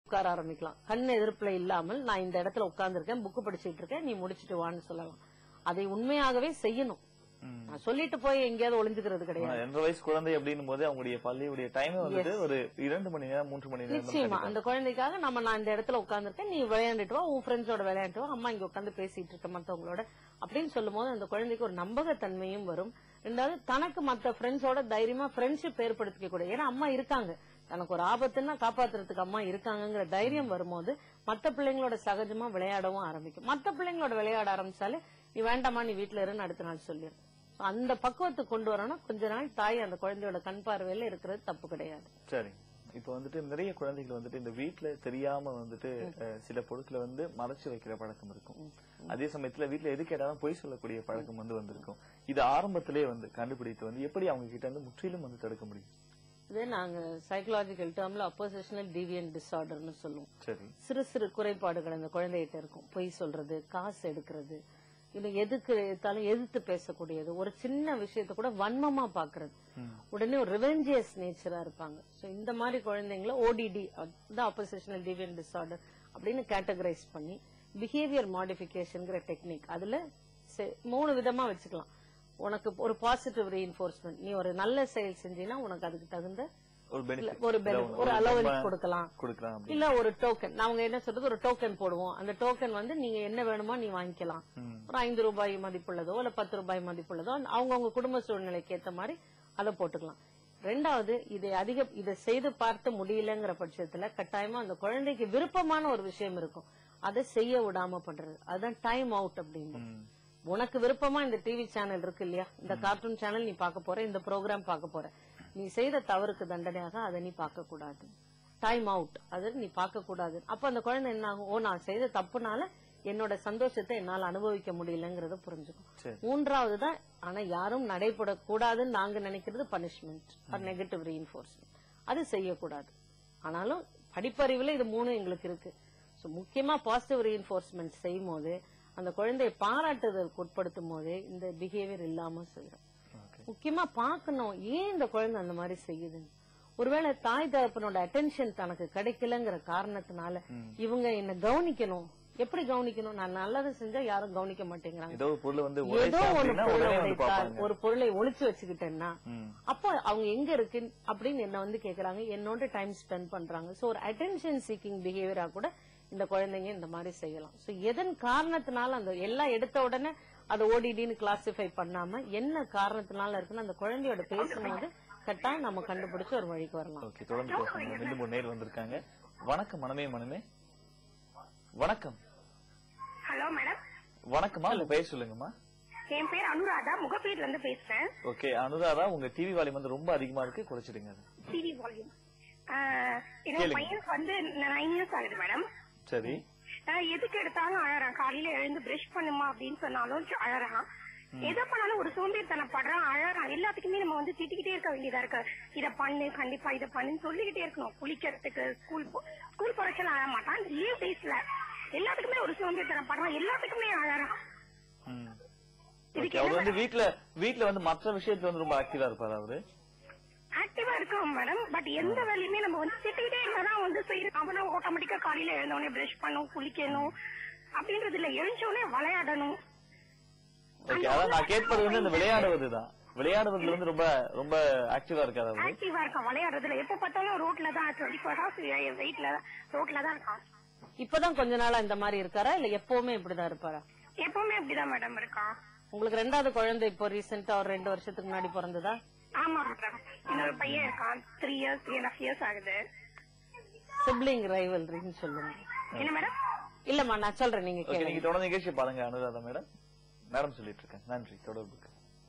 உட்கார ஆரம்பிக்கலாம். கண் எதிர்ப்புல இல்லாமல் நான் இந்த இடத்துல உட்கார்ந்துருக்கேன், புக்கு படிச்சுட்டு இருக்கேன், நீ முடிச்சுட்டு வான்னு சொல்லலாம். அதை உண்மையாகவே செய்யணும். நான் சொல்லிட்டு போய் எங்கேயாவது ஒளிஞ்சுக்கிறது கிடையாது. 2 வயசு குழந்தை அப்படின்னும் போது அவங்களுடைய பள்ளியுடைய டைம் வந்துட்டு ஒரு 2 மணி நேரம் 3 மணி நேரம் நிச்சயமா அந்த குழந்தைக்காக நான் இந்த இடத்துல உட்கார்ந்துருக்கேன், நீ விளையாண்டுட்டு வா, உன் ஃப்ரெண்ட்ஸோட விளையாண்டு வா, அம்மா இங்க உட்காந்து பேசிட்டு இருக்க மத்தவங்களோட அப்படின்னு சொல்லும் போது அந்த குழந்தைக்கு ஒரு நம்பகத்தன்மையும் வரும். ரெண்டாவது தனக்கு மத்த ஃப்ரெண்ட்ஸோட தைரியமா ஃப்ரெண்ட்ஷிப் ஏற்படுத்திக்க கூடாது. ஏன்னா அம்மா இருக்காங்க, தனக்கு ஒரு ஆபத்துன்னா காப்பாத்துறதுக்கு அம்மா இருக்காங்கிற தைரியம் வரும்போது மத்த பிள்ளைங்களோட சகஜமா விளையாடவும் ஆரம்பிக்கும். மத்த பிள்ளைங்களோட விளையாட ஆரம்பிச்சாலே நீ வேண்டாமா நீ வீட்டுல இருன்னு அடுத்த நாள் சொல்லிடும். அந்த பக்குவத்துக்கு கொண்டு வரணும். கொஞ்ச நாள் தாய் அந்த குழந்தையோட கண் பார்வையில இருக்கிறது தப்பு கிடையாது. சரி, இப்ப வந்துட்டு நிறைய குழந்தைகள் வந்துட்டு இந்த வீட்டுல தெரியாம வந்துட்டு சில பொருட்களை மறைச்சு வைக்கிற பழக்கம் இருக்கும். அதே சமயத்துல வீட்டுல எது கேட்டாலும் பொய் சொல்லக்கூடிய பழக்கம் வந்திருக்கும். இது ஆரம்பத்திலே கண்டுபிடித்து எப்படி அவங்க கிட்ட முற்றிலும் தடுக்க முடியும்? இது நாங்க சைக்கலாஜிக்கல் டேர்ம்ல அப்போசிஷனல் டீவியன்ட் டிஸார்டர்னு சொல்லுவோம். சரி, சிறு சிறு குறைபாடுகள் அந்த குழந்தைகிட்ட இருக்கும். பொய் சொல்றது, காசு எடுக்கிறது, இல்ல எதுக்கு எடுத்தாலும் எதிர்த்து பேசக்கூடியது, ஒரு சின்ன விஷயத்த கூட வன்மமா பாக்குறது, உடனே ஒரு ரிவெஞ்சியஸ் நேச்சரா இருப்பாங்க. இந்த மாதிரி குழந்தைங்களை ஓடிடி அப்போசிஷனல் டீவியன்ட் டிஸார்டர் அப்படின்னு கேட்டகரைஸ் பண்ணி பிஹேவியர் மாடிஃபிகேஷன்ங்கிற டெக்னிக் அதுல 3 விதமா வச்சுக்கலாம். உனக்கு ஒரு பாசிட்டிவ் ரீஇன்ஃபோர்ஸ்மெண்ட், நீ ஒரு நல்ல செயல் செஞ்சீங்கன்னா உனக்கு அதுக்கு தகுந்த ஒரு அலோவன்ஸ் கொடுக்கலாம். இல்ல ஒரு டோக்கன், நாங்க என்ன சொல்றது, ஒரு டோக்கன் போடுவோம். அந்த டோக்கன் நீங்க என்ன வேணுமோ நீ வாங்கிக்கலாம். ஒரு 5 ரூபாய் மதிப்புள்ளதோ இல்ல 10 ரூபாய் மதிப்புள்ளதோ அவங்கவுங்க குடும்ப சூழ்நிலைக்கு ஏத்த மாதிரி அதை போட்டுக்கலாம். ரெண்டாவது, இதை செய்து பார்த்து முடியலங்கிற பட்சத்துல கட்டாயமா அந்த குழந்தைக்கு விருப்பமான ஒரு விஷயம் இருக்கும், அதை செய்ய விடாம பண்றது. அதுதான் டைம் அவுட் அப்படின்னு. உனக்கு விருப்பமா இந்த டிவி சேனல் இருக்கு இல்லையா, இந்த கார்ட்டூன் சேனல் நீ பார்க்க போற, இந்த ப்ரோக்ராம் பார்க்க போற, நீ செய்த தவறுக்கு தண்டனையாக அதை நீ பார்க்க கூடாது. டைம் அவுட், அது நீ பார்க்க கூடாது. அப்ப அந்த குழந்தை என்ன ஆகும், நான் செய்த தப்புனால என்னோட சந்தோஷத்தை என்னால அனுபவிக்க முடியலங்கிறத புரிஞ்சுக்கும். மூன்றாவது தான், ஆனா யாரும் நடைபெறக்கூடாதுன்னு நாங்க நினைக்கிறது பனிஷ்மெண்ட் ஆர் நெகட்டிவ் ரீஇன்ஃபோர்ஸ்மெண்ட். அது செய்யக்கூடாது. ஆனாலும் படிப்பறிவுல இது 3 எங்களுக்கு இருக்கு. முக்கியமா பாசிட்டிவ் ரீஇன்ஃபோர்ஸ்மெண்ட் செய்யும் போது அந்த குழந்தையை பாராட்டுதலுக்கு உட்படுத்தும் போதே இந்த பிஹேவியர் இல்லாம செய்யறோம். முக்கியமா பாக்கணும் ஏன் இந்த குழந்தை அந்த மாதிரி செய்யுது. ஒருவேளை தாய் தகப்பனோட அட்டென்ஷன் தனக்கு கிடைக்கலங்கிற காரணத்தினால இவங்க என்ன கவனிக்கணும். எப்படி கவனிக்கணும், நான் நல்லது செஞ்சா யாரும் கவனிக்க மாட்டேங்கிறாங்க. ஏதோ ஒரு பொருளை ஒளிச்சு வச்சுக்கிட்டேன்னா அப்போ அவங்க எங்க இருக்கு அப்படின்னு என்ன கேக்குறாங்க, என்னோட டைம் ஸ்பெண்ட் பண்றாங்க. சோ ஒரு அட்டென்ஷன் சீக்கிங் பிஹேவியரா கூட இந்த குழந்தைங்க இந்த மாதிரி செய்யலாம். சோ எதன் காரணத்தினால அந்த எல்லாம் எடுத்த உடனே அதை ஓடிடின்னு கிளாசிஃபை பண்ணாம என்ன காரணத்தினால இருக்குன்னு அந்த குழந்தையோட பேசும்போது கட்டாயம் நம்ம கண்டுபிடிச்சு ஒரு வழிக்கு வரலாம். தொடர்ந்து நேர் வந்திருக்காங்க. வணக்கம் மனமே மனமே. வணக்கம். Hello madam. வணக்கம்மா, உங்க பேர் சொல்லுங்கம்மா. என் பேர் அனுராதா, முகப்பேர்ல இருந்து பேசுறேன். ஓகே அனுராதா, உங்க டிவி வால்யூம் ரொம்ப அதிகமா இருக்கு, குறைச்சிடுங்க. டிவி வால்யூம் என்னோட பையனுக்கு 9 இயர்ஸ் ஆகுது மேடம். சரி. எதுக்கு எடுத்தாலும் அழறான். காலையில எழுந்து பிரஷ் பண்ணுமா அப்படின்னு சொன்னாலும் அழறான். எதை பண்ணாலும் ஒரு சோம்பேறித்தனம் படுறான், அழறான். எல்லாத்துக்குமே நம்ம திட்டிக்கிட்டே இருக்க வேண்டியதா இருக்கு. இதை பண்ணு, கண்டிப்பா இதை பண்ணுன்னு சொல்லிக்கிட்டே இருக்கணும். குளிக்கிறதுக்கு, ஸ்கூல் போறச்சல அழ மாட்டான். லீவ் டேஸ்ல எல்லாத்துக்குமே ஒரு சோம்பேறித்தனம் படுறான், எல்லாத்துக்குமே அழறான். வீட்டுல மற்ற விஷயத்துல ரொம்ப ஆக்டிவா இருப்பாரு. அவரு ஆக்டிவா இருக்கும் மேடம். பட் எந்த வேலையுமே நம்ம திட்டிக்கிட்டே இருந்தாதான் செய்யணும். அவனும் ஆட்டோமேட்டிக்கா காலையில எழுந்தோடனே பிரஷ் பண்ணும், குளிக்கணும் அப்படின்றது இல்ல, எழுந்தோடனே விளையாடணும். நான் கேட்பது இந்த விளையாடுவதுதான். விளையாடுறதுல ரொம்ப ரொம்ப ஆக்டிவா இருக்காது. ஆக்டிவா இருக்கான் விளையாடுறதுல. எப்ப பார்த்தாலும் ரோட்ல தான், 24 hours வெயிட்ல ரோட்ல தான் இருக்கான். இப்பதான் கொஞ்ச நாளா இந்த மாதிரி இருக்காரா இல்ல எப்பவுமே இப்படிதான் இருப்பாரா? எப்பவுமே இப்படிதான் மேடம் இருக்கான். உங்களுக்கு 2வது குழந்தை இப்போ ரீசெண்டா ஒரு 2 வருஷத்துக்கு முன்னாடி பிறந்ததா? ஆமா மேடம். இன்னொரு பையன் இருக்கான், 3 years 3.5 years ஆகுது. சிப்லிங் ரைவல்ரின்னு சொல்லுங்க. என்ன மேடம்? இல்லம்மா நான் சொல்றேன், நீங்க கேளுங்க. நீங்க தொடர்ந்து நிகழ்ச்சி பாருங்க அனுராதா மேடம். மேடம் சொல்லிட்டு இருக்கேன். நன்றி. தொடர்புக்கு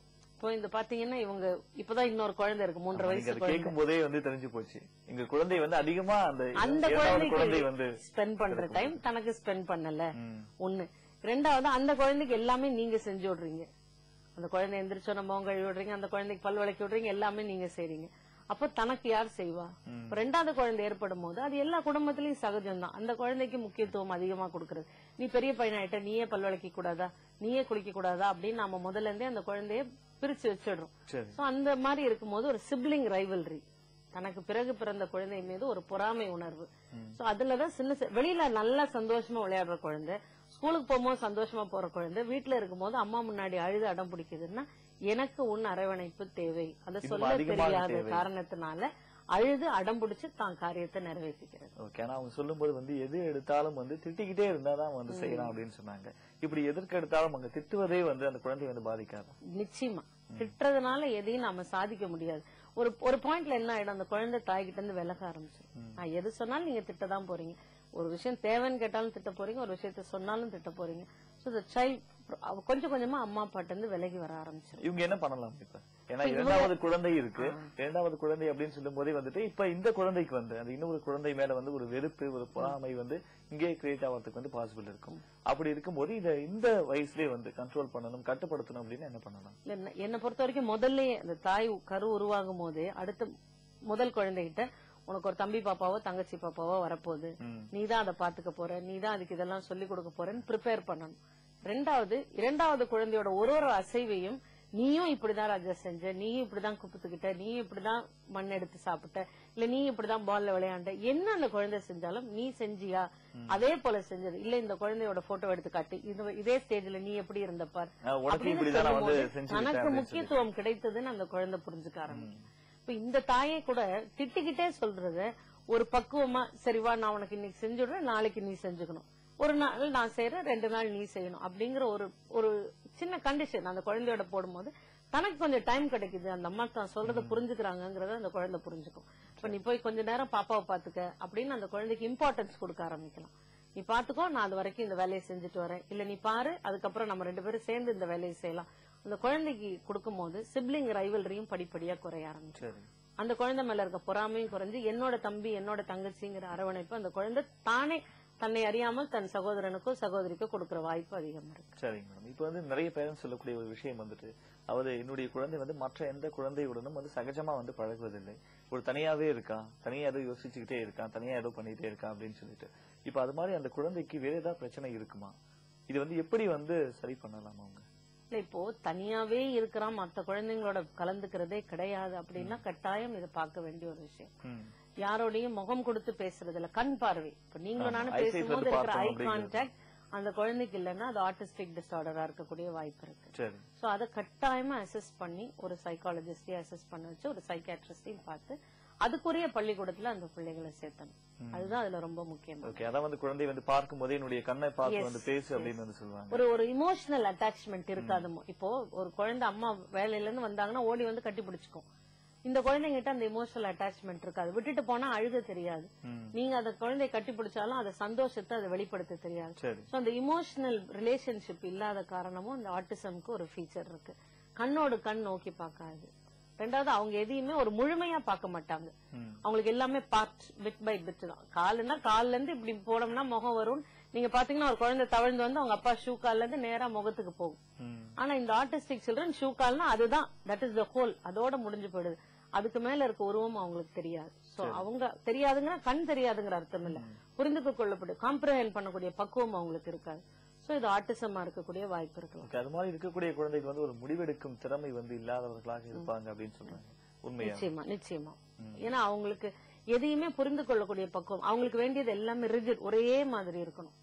இப்போ இந்த பாத்தீங்கன்னா இவங்க இப்பதான் இன்னொரு குழந்தை இருக்கு, 3.5 வயசு. கேட்கும் போதே தெரிஞ்சு போச்சு, எங்க குழந்தை அதிகமா அந்த குழந்தைக்கு ஸ்பெண்ட் பண்ற டைம் தனக்கு ஸ்பெண்ட் பண்ணல. ஒண்ணு. 2வது, அந்த குழந்தைக்கு எல்லாமே நீங்க செஞ்சு விடுறீங்க. அந்த குழந்தை எந்திரிச்சோ நம்ம கழுவி விடுறீங்க, அந்த குழந்தைக்கு பல் விளக்கி விடுறீங்க, எல்லாமே நீங்க செய்றீங்க. அப்ப தனக்கு யார் செய்வா? 2வது குழந்தை ஏற்படும் போது அது எல்லா குடும்பத்திலயும் சகஜம்தான். அந்த குழந்தைக்கு முக்கியத்துவம் அதிகமா கொடுக்கறது. நீ பெரிய பையனாயிட்ட, நீயே பல் விளக்கி கூடாதா, நீயே குளிக்க கூடாதா அப்படின்னு நம்ம முதல்ல இருந்தே அந்த குழந்தைய பிரிச்சு வச்சிடுறோம். அந்த மாதிரி இருக்கும்போது ஒரு சிப்லிங் ரைவல்ரி, தனக்கு பிறகு பிறந்த குழந்தை மீது ஒரு பொறாமை உணர்வு. சோ அதுலதான் வெளியில நல்லா சந்தோஷமா விளையாடுற குழந்தை, ஸ்கூலுக்கு போகும்போது சந்தோஷமா போற குழந்தை, வீட்டுல இருக்கும்போது அம்மா முன்னாடி அழுது அடம் பிடிக்குதுன்னா எனக்கு அரவணைப்பு தேவை. அதை சொல்ல தெரியாத காரணத்தினால அழுது அடம் பிடிச்சு தான் காரியத்தை நிறைவேற்றிக்கிறது. ஓகே. ஆனா அவங்க சொல்லும்போது எது எடுத்தாலும் திட்டிக்கிட்டே இருந்தாதான் செய்யலாம் அப்படின்னு சொன்னாங்க. இப்படி எதற்கு எடுத்தாலும் அங்க திட்டுவதே அந்த குழந்தை பாதிக்காது. நிச்சயமா திட்டுறதுனால எதையும் நாம சாதிக்க முடியாது. ஒரு பாயிண்ட்ல என்ன ஆயிடும், அந்த குழந்தை தாய்கிட்ட இருந்து விலக ஆரம்பிச்சிடும். நான் எது சொன்னாலும் நீங்க திட்டதான் போறீங்க, ஒரு விஷயம் தேவைன்னு கேட்டாலும் திட்ட போறீங்க, ஒரு விஷயத்த சொன்னாலும் திட்ட போறீங்க. கொஞ்சம் கொஞ்சமா அம்மா அப்பாட்ட இருந்து விலகி வர ஆரம்பிச்சிடும். இவங்க என்ன பண்ணலாம் இப்ப? ஏன்னா இரண்டாவது குழந்தை இருக்கு. இரண்டாவது குழந்தை அப்படின்னு சொல்லும் போதே இப்ப இந்த குழந்தைக்கு அந்த இன்னொரு குழந்தை மேல ஒரு வெறுப்பு, ஒரு பொறாமை இங்கே கிரியேட் ஆகிறதுக்கு பாசிபிள் இருக்கும். அப்படி இருக்கும்போது இந்த வயசுலயே கண்ட்ரோல் பண்ணணும், கட்டுப்படுத்தணும் அப்படின்னு என்ன பண்ணலாம்? என்னை பொறுத்த வரைக்கும் முதல்ல அந்த தாய் கரு உருவாகும் போதே அடுத்த முதல் குழந்தைகிட்ட உனக்கு ஒரு தம்பி பாப்பாவோ தங்கச்சி பாப்பாவோ வரப்போகுது, நீதான் அதை பாத்துக்க போற, நீதான் அதுக்கு இதெல்லாம் சொல்லி கொடுக்க போறேன்னு ப்ரிப்பேர் பண்ணணும். இரண்டாவது குழந்தையோட ஒரு அசைவையும் நீயும் இப்படிதான் ராஜா செஞ்ச, நீயும் இப்படிதான் குப்புத்துக்கிட்ட, நீயும் இப்படிதான் மண் எடுத்து சாப்பிட்ட, இல்ல நீ இப்படிதான் பால்ல விளையாண்ட, என்ன அந்த குழந்தை செஞ்சாலும் நீ செஞ்சியா அதே போல செஞ்சது இல்ல, இந்த குழந்தையோட போட்டோ எடுத்து காட்டி இதே ஸ்டேஜ்ல நீ எப்படி இருந்தப்பார் தனக்கு முக்கியத்துவம் கிடைத்ததுன்னு அந்த குழந்தை புரிஞ்சுக்க ஆரம்பிக்கும். இப்ப இந்த தாயை கூட திட்டிக்கிட்டே சொல்றத ஒரு பக்குவமா, சரிவா நான் உனக்கு இன்னைக்கு செஞ்சுடுறேன், நாளைக்கு நீ செஞ்சுக்கணும், ஒரு நாள் நான் செய்யறேன், 2 நாள் நீ செய்யணும் அப்படிங்கிற ஒரு சின்ன கண்டிஷன் அந்த குழந்தையோட போடும்போது தனக்கு கொஞ்சம் டைம் கிடைக்குது, அந்த அம்மா தான் சொல்றதை புரிஞ்சுக்கிறாங்கிறத அந்த குழந்தை புரிஞ்சுக்கும். இப்ப நீ போய் கொஞ்ச நேரம் பாப்பாவை பாத்துக்க அப்படின்னு அந்த குழந்தைக்கு இம்பார்ட்டன்ஸ் கொடுக்க ஆரம்பிக்கலாம். நீ பாத்துக்கோ, நான் அது வரைக்கும் இந்த வேலையை செஞ்சுட்டு வரேன், இல்ல நீ பாரு, அதுக்கப்புறம் நம்ம 2 பேரும் சேர்ந்து இந்த வேலையை செய்யலாம். அந்த குழந்தைக்கு கொடுக்கும் போது சிப்ளிங் ரைவல்ரியும் படிப்படியா குறைய ஆரம்பிச்சு, அந்த குழந்தை மேல இருக்க பொறாமையும் குறைஞ்சு என்னோட தம்பி என்னோட தங்கச்சிங்கிற அரவணைப்பு அந்த குழந்தை தானே தன்னை அறியாமல் தன் சகோதரனுக்கோ சகோதரிக்கோ கொடுக்கிற வாய்ப்பு அதிகமா இருக்கு. சரிங்க மேடம். இப்ப நிறைய பேரண்ட்ஸ் சொல்லக்கூடிய ஒரு விஷயம் என்னுடைய குழந்தை மற்ற எந்த குழந்தையுடனும் சகஜமா பழகுவதில்லை, ஒரு தனியாவே இருக்கான், தனியா ஏதோ யோசிச்சுக்கிட்டே இருக்கான், தனியா ஏதோ பண்ணிட்டே இருக்கான் அப்படின்னு சொல்லிட்டு. இப்ப அது மாதிரி அந்த குழந்தைக்கு வேற ஏதாவது பிரச்சனை இருக்குமா? இது எப்படி சரி பண்ணலாம் அவங்க? இல்ல, இப்போ தனியாவே இருக்கிறான், மத்த குழந்தைங்களோட கலந்துக்கிறதே கிடையாது அப்படின்னா கட்டாயம் இதை பார்க்க வேண்டிய ஒரு விஷயம். யாரோடையும் முகம் கொடுத்து பேசுறது இல்ல, கண் பார்வை. இப்ப நீங்களும் நானும் பேசும்போது இருக்கிற ஐ கான்டாக்ட் அந்த குழந்தைக்கு இல்லைன்னா அது ஆர்டிஸ்டிக் டிசார்டரா இருக்கக்கூடிய வாய்ப்பு இருக்கு. சோ அதை கட்டாயமா அசஸ் பண்ணி ஒரு சைக்காலஜிஸ்டையும் அசஸ் பண்ண வச்சு ஒரு சைக்காட்ரிஸ்டையும் பார்த்து அதுக்குரிய பள்ளிக்கூடத்துல அந்த பிள்ளைகளை சேர்த்தணும். அதுதான் அதுல ரொம்ப முக்கியம். குழந்தை பார்க்கும் போதே என்னுடைய கண்ணை பார்த்து பேசு அப்படின்னு சொல்லுவாங்க. ஒரு இமோஷனல் அட்டாச்மெண்ட் இருக்காதுமோ. இப்போ ஒரு குழந்தை அம்மா வேலையில இருந்து வந்தாங்கன்னா ஓடி கட்டி பிடிச்சுக்கும். இந்த குழந்தைங்கிட்ட அந்த இமோஷனல் அட்டாச்மெண்ட் இருக்காது, விட்டுட்டு போனா அழுக தெரியாது. நீங்க அந்த குழந்தைய கட்டி பிடிச்சாலும் அந்த சந்தோஷத்தை அதை வெளிப்படுத்த தெரியாது. அந்த இமோஷனல் ரிலேஷன்ஷிப் இல்லாத காரணமும் இந்த ஆட்டிசம்க்கு ஒரு ஃபீச்சர் இருக்கு. கண்ணோடு கண் நோக்கி பார்க்காது. ரெண்டாவது, அவங்க எதையுமே ஒரு முழுமையா பார்க்க மாட்டாங்க. அவங்களுக்கு எல்லாமே பார்ட், பிட் பை பிட் தான். காலுன்னா கால்ல இருந்து இப்படி போனோம்னா முகம் வரும். நீங்க பாத்தீங்கன்னா ஒரு குழந்தை தவழ்ந்து அவங்க அப்பா ஷூ கால்ல இருந்து நேரா முகத்துக்கு போகும். ஆனா இந்த ஆர்டிஸ்டிக் சில்ட்ரன் ஷூ கால்னா அதுதான், தட் இஸ் த ஹோல், அதோட முடிஞ்சு போயிடுது. அதுக்கு மேல இருக்க உருவம் அவங்களுக்கு தெரியாது. சோ அவங்க தெரியாதுங்கிற கண் தெரியாதுங்கிற அர்த்தம் இல்ல, புரிந்து கொள்ளப்படும் காம்ப்ரஹெண்ட் பண்ணக்கூடிய பக்குவம் அவங்களுக்கு இருக்காது. இது ஆட்டிசமா இருக்கக்கூடிய வாய்ப்பு இருக்கலாம். அது மாதிரி இருக்கக்கூடிய குழந்தைக்கு ஒரு முடிவெடுக்கும் திறமை இல்லாதவர்களாக இருப்பாங்க அப்படின்னு சொல்றாங்க. உண்மையா? நிச்சயமா நிச்சயமா. ஏன்னா அவங்களுக்கு எதையுமே புரிந்து கொள்ளக்கூடிய பக்குவம், அவங்களுக்கு வேண்டியது எல்லாமே ரிஜிட், ஒரே மாதிரி இருக்கணும்.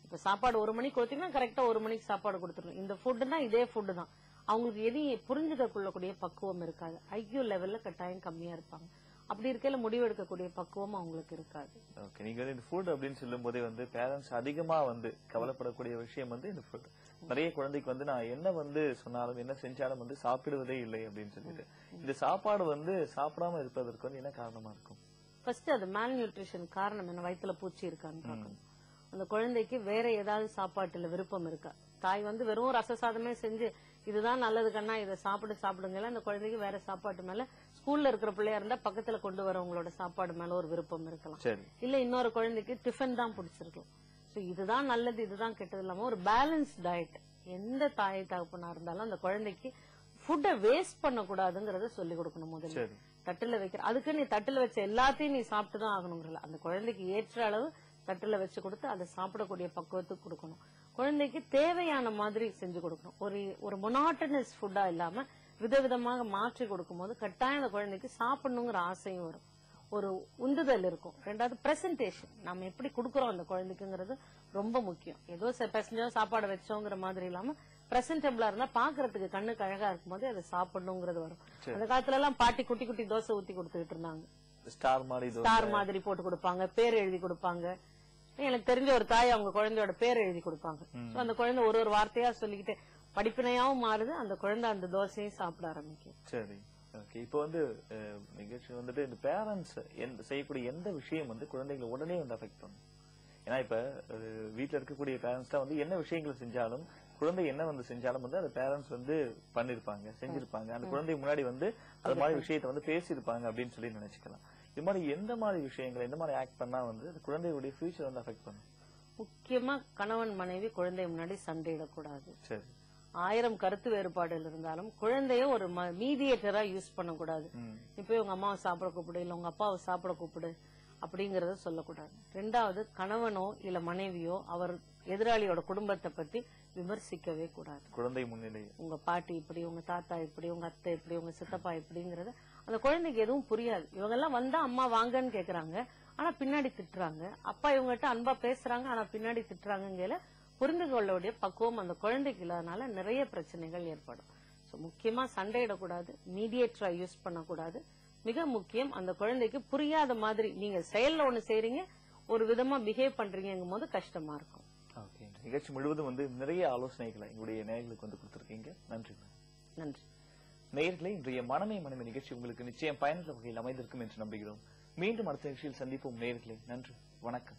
இப்ப சாப்பாடு 1 மணிக்கு கொடுத்தீங்கன்னா கரெக்டா 1 மணிக்கு சாப்பாடு கொடுத்துடணும். இந்த ஃபுட்டுனா இதே ஃபுட்டு தான். அவங்களுக்கு எதையும் புரிஞ்சுக்க கொள்ளக்கூடிய பக்குவம் இருக்காது. ஐக்யூ லெவல்ல கட்டாயம் கம்மியா இருப்பாங்க. அப்படி இருக்கையில முடிவெடுக்கக்கூடிய பக்குவம் அவங்களுக்கு இருக்காது. ஓகே. நீங்க இந்த ஃபுட் அப்படின்னு சொல்லும் போதே பேரண்ட்ஸ் அதிகமா கவலைப்படக்கூடிய விஷயம் இந்த ஃபுட். நிறைய குழந்தைக்கு நான் என்ன சொன்னாலும் என்ன செஞ்சாலும் சாப்பிடுவதே இல்லை அப்படின்னு சொல்லிட்டு. இந்த சாப்பாடு சாப்பிடாம இருப்பதற்கு என்ன காரணமா இருக்கும்? ஃபர்ஸ்ட் அது மால் நியூட்ரிஷன் காரணம் என்ன, வயிற்றுல பூச்சி இருக்கான்னு பார்க்கணும். அந்த குழந்தைக்கு வேற ஏதாவது சாப்பாட்டுல விருப்பம் இருக்கா? தாய் வெறும் ரசசாதமே செஞ்சு இதுதான் நல்லது கண்ணா, இதை சாப்பிடுங்க, அந்த குழந்தைக்கு வேற சாப்பாட்டு மேல, ஸ்கூல்ல இருக்கிற பிள்ளையா இருந்தா பக்கத்துல கொண்டு வரவங்களோட சாப்பாடு மேல ஒரு விருப்பம் இருக்கலாம். இல்ல இன்னொரு குழந்தைக்கு டிஃபன் தான் பிடிச்சிருக்கும். சோ இதுதான் நல்லது இதுதான் கெட்டது இல்லாம ஒரு பேலன்ஸ் டயட். எந்த தாய் தகப்பனா இருந்தாலும் அந்த குழந்தைக்கு ஃபுட்டை வேஸ்ட் பண்ண கூடாதுங்கறத சொல்லி கொடுக்கணும். முதல்ல தட்டுல வைக்கிற அதுக்கு நீ தட்டுல வச்ச எல்லாத்தையும் நீ சாப்பிட்டுதான் ஆகணுங்கிறல, அந்த குழந்தைக்கு ஏற்ற அளவு தட்டுல வச்சு கொடுத்து அதை சாப்பிடக்கூடிய பக்குவத்துக்கு கொடுக்கணும். குழந்தைக்கு தேவையான மாதிரி செஞ்சு கொடுக்கணும். ஒரு மொனாட்டனஸ் ஃபுட்டா இல்லாம விதவிதமாக மாற்றி கொடுக்கும் போது கட்டாயம் அந்த குழந்தைக்கு சாப்பிடணுங்கிற ஆசையும் வரும். ஒரு உந்துதல் இருக்கும். ரெண்டாவது பிரசன்டேஷன், நம்ம எப்படி கொடுக்கறோம் அந்த குழந்தைக்குங்கிறது ரொம்ப முக்கியம். ஏதோ பேசஞ்சோம் சாப்பாடு வச்சோங்கிற மாதிரி இல்லாம பிரசன்டபிளா இருந்தா பாக்குறதுக்கு கண்ணுக்கு அழகா இருக்கும்போது அதை சாப்பிடணுங்கிறது வரும். அந்த காலத்துல எல்லாம் பாட்டி குட்டி குட்டி தோசை ஊத்தி கொடுத்துட்டு இருந்தாங்க. ஸ்டார் மாதிரி போட்டு கொடுப்பாங்க, பேர் எழுதி கொடுப்பாங்க. எனக்கு தெரிஞ்ச ஒரு தாய் அவங்க குழந்தையோட பேர் எழுதி கொடுப்பாங்க. அந்த குழந்தை ஒரு ஒரு வார்த்தையா சொல்லிக்கிட்டு படிப்பினையாவும் மாறுது, அந்த குழந்தை அந்த தோசையும் சாப்பிட ஆரம்பிக்கும். சரி, ஓகே. இப்போ வந்து நிகழ்ச்சி வந்துட்டு இந்த பேரண்ட்ஸ் செய்யக்கூடிய எந்த விஷயம் வந்து குழந்தைகளை உடனே வந்து அஃபெக்ட் பண்ணும்? ஏன்னா இப்ப வீட்டுல இருக்கக்கூடிய பேரண்ட்ஸ் தான் வந்து என்ன விஷயங்களை செஞ்சாலும் குழந்தை என்ன வந்து செஞ்சாலும் வந்து அந்த பேரண்ட்ஸ் வந்து பண்ணிருப்பாங்க, செஞ்சிருப்பாங்க. அந்த குழந்தை முன்னாடி வந்து அது மாதிரி விஷயத்த வந்து பேசியிருப்பாங்க அப்படின்னு சொல்லி நினைச்சுக்கலாம். இது மாதிரி எந்த மாதிரி விஷயங்களை எந்த மாதிரி ஆக்ட் பண்ணா வந்து அந்த குழந்தையுடைய ஃபியூச்சர் வந்து அஃபெக்ட் பண்ணும்? முக்கியமா கணவன் மனைவி குழந்தை முன்னாடி சண்டையிடக்கூடாது. சரி. 1000 கருத்து வேறுபாடுகள் இருந்தாலும் குழந்தைய ஒரு மீடியேட்டரா யூஸ் பண்ணக்கூடாது. இப்ப உங்க அம்மாவை சாப்பிட கூப்பிடு, இல்ல உங்க அப்பாவை சாப்பிட கூப்பிடு அப்படிங்கறத சொல்லக்கூடாது. ரெண்டாவது, கணவனோ இல்ல மனைவியோ அவர் எதிராளியோட குடும்பத்தை பத்தி விமர்சிக்கவே கூடாது. குழந்தை முன்னிலை உங்க பாட்டி இப்படி, உங்க தாத்தா இப்படி, உங்க அத்தை இப்படி, உங்க சித்தப்பா இப்படிங்கறத அந்த குழந்தைக்கு எதுவும் புரியாது. இவங்க எல்லாம் வந்தா அம்மா வாங்கன்னு கேக்குறாங்க, ஆனா பின்னாடி திட்டுறாங்க. அப்பா இவங்ககிட்ட அன்பா பேசுறாங்க, ஆனா பின்னாடி திட்டுறாங்கல புரிந்து கொள்ளக்கூடிய பக்குவம் அந்த குழந்தைக்கு இல்லாதனால நிறைய பிரச்சனைகள் ஏற்படும். முக்கியமா சண்டையிடக்கூடாது, மீடியேட்டரா யூஸ் பண்ணக்கூடாது. மிக முக்கியம், அந்த குழந்தைக்கு புரியாத மாதிரி நீங்க செயல்ல ஒண்ணு செய்றீங்க, ஒரு விதமா பிஹேவ் பண்றீங்கும் போது கஷ்டமா இருக்கும். நிகழ்ச்சி முழுவதும் வந்து நிறைய ஆலோசனைகளை எங்களுடைய நேயர்களுக்கு வந்து கொடுத்திருக்கீங்க. நன்றி. நன்றி நேயர்களே, இன்றைய மனமே மனமே நிகழ்ச்சி உங்களுக்கு நிச்சயம் பயனுள்ள வகையில் அமைந்திருக்கும் என்று நம்புகிறோம். மீண்டும் அடுத்த நிகழ்ச்சியில் சந்திப்போம் நேயர்களே. நன்றி, வணக்கம்.